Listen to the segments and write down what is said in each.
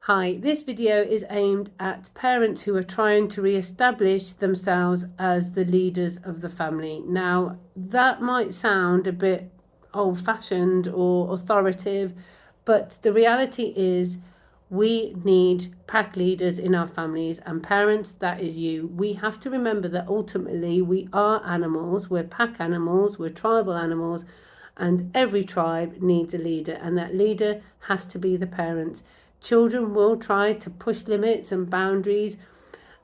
Hi, this video is aimed at parents who are trying to re-establish themselves as the leaders of the family. Now, that might sound a bit old-fashioned or authoritative, but the reality is we need pack leaders in our families, and parents, that is you. We have to remember that ultimately we are animals, we're pack animals, we're tribal animals, and every tribe needs a leader, and that leader has to be the parents. Children will try to push limits and boundaries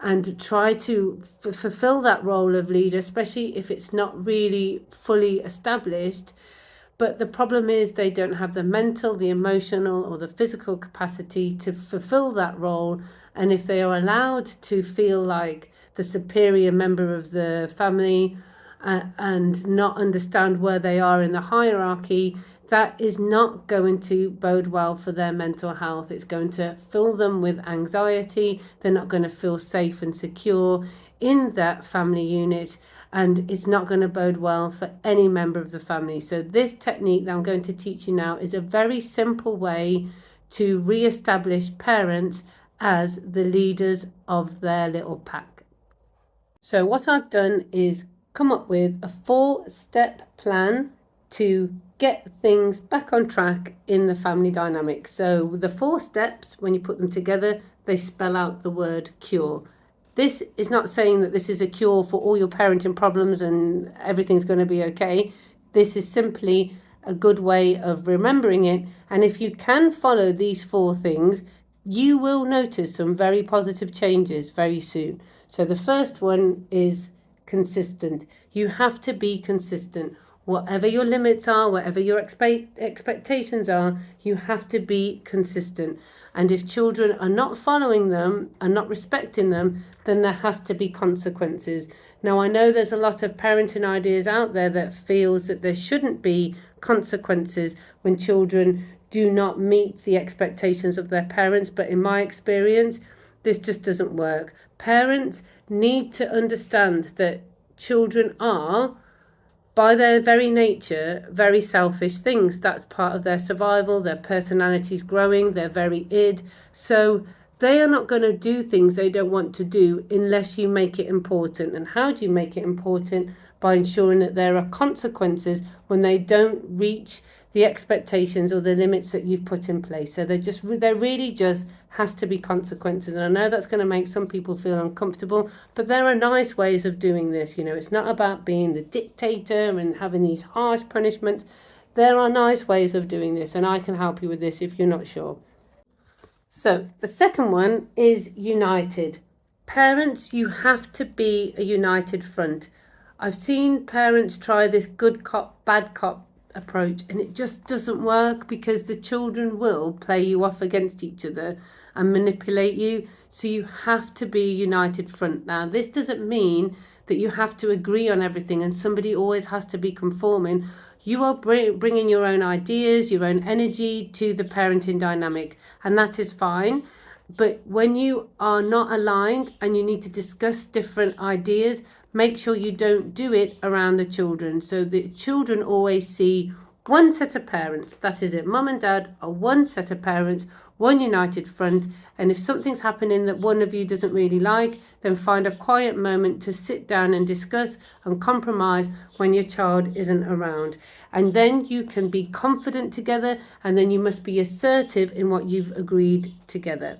and try to fulfill that role of leader, especially if it's not really fully established. But the problem is they don't have the mental, the emotional, or the physical capacity to fulfill that role. And if they are allowed to feel like the superior member of the family and not understand where they are in the hierarchy, that is not going to bode well for their mental health. It's going to fill them with anxiety. They're not going to feel safe and secure in that family unit, and it's not going to bode well for any member of the family. So this technique that I'm going to teach you now is a very simple way to re-establish parents as the leaders of their little pack. So what I've done is come up with a 4-step plan to get things back on track in the family dynamic. So the 4 steps, when you put them together, they spell out the word cure. This is not saying that this is a cure for all your parenting problems and everything's going to be okay. This is simply a good way of remembering it. And if you can follow these 4 things, you will notice some very positive changes very soon. So the first one is consistent. You have to be consistent. Whatever your limits are, whatever your expectations are, you have to be consistent. And if children are not following them and not respecting them, then there has to be consequences. Now, I know there's a lot of parenting ideas out there that feels that there shouldn't be consequences when children do not meet the expectations of their parents. But in my experience, this just doesn't work. Parents need to understand that children are, by their very nature, very selfish things. That's part of their survival. Their personality's growing. They're very id. So they are not going to do things they don't want to do unless you make it important. And how do you make it important? By ensuring that there are consequences when they don't reach the expectations or the limits that you've put in place. So there really just has to be consequences. And I know that's going to make some people feel uncomfortable, but there are nice ways of doing this. You know, it's not about being the dictator and having these harsh punishments. There are nice ways of doing this, and I can help you with this if you're not sure. So the second one is united. Parents, you have to be a united front. I've seen parents try this good cop, bad cop approach, and it just doesn't work because the children will play you off against each other and manipulate you. So you have to be a united front. Now, this doesn't mean that you have to agree on everything and somebody always has to be conforming. You are bringing your own ideas, your own energy to the parenting dynamic, and that is fine. But when you are not aligned and you need to discuss different ideas, make sure you don't do it around the children. So the children always see one set of parents. That is it. Mum and dad are one set of parents, one united front. And if something's happening that one of you doesn't really like, then find a quiet moment to sit down and discuss and compromise when your child isn't around. And then you can be confident together, and then you must be assertive in what you've agreed together.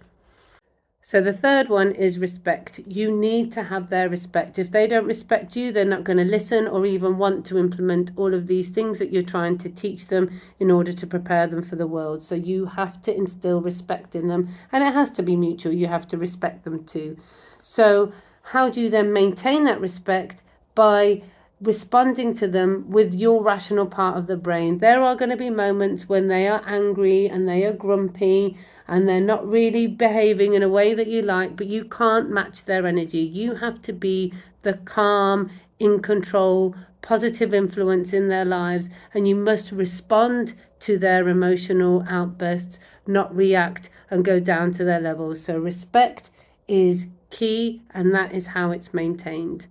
So the third one is respect. You need to have their respect. If they don't respect you, they're not going to listen or even want to implement all of these things that you're trying to teach them in order to prepare them for the world. So you have to instill respect in them, and it has to be mutual. You have to respect them too. So how do you then maintain that respect? By responding to them with your rational part of the brain. There are going to be moments when they are angry and they are grumpy and they're not really behaving in a way that you like, but you can't match their energy. You have to be the calm, in control, positive influence in their lives, and you must respond to their emotional outbursts, not react and go down to their levels. So respect is key, and that is how it's maintained.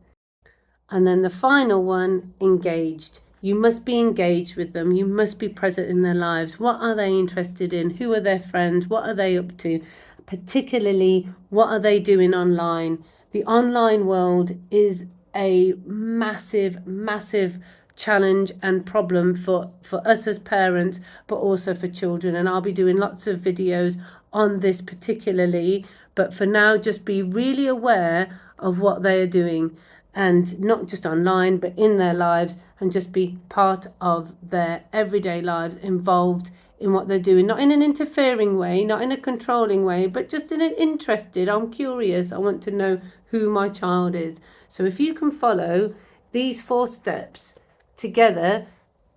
And then the final one, engaged. You must be engaged with them. You must be present in their lives. What are they interested in? Who are their friends? What are they up to? particularly what are they doing online. The online world is a massive, massive challenge and problem for us as parents, but also for children. And I'll be doing lots of videos on this particularly, but for now, just be really aware of what they are doing, and not just online, but in their lives, and just be part of their everyday lives, involved in what they're doing, not in an interfering way, not in a controlling way, but just in an interested, I'm curious, I want to know who my child is. So if you can follow these 4 steps together,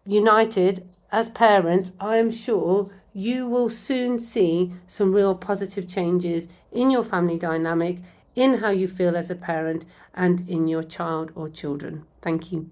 united as parents, I am sure you will soon see some real positive changes in your family dynamic, in how you feel as a parent, and in your child or children. Thank you.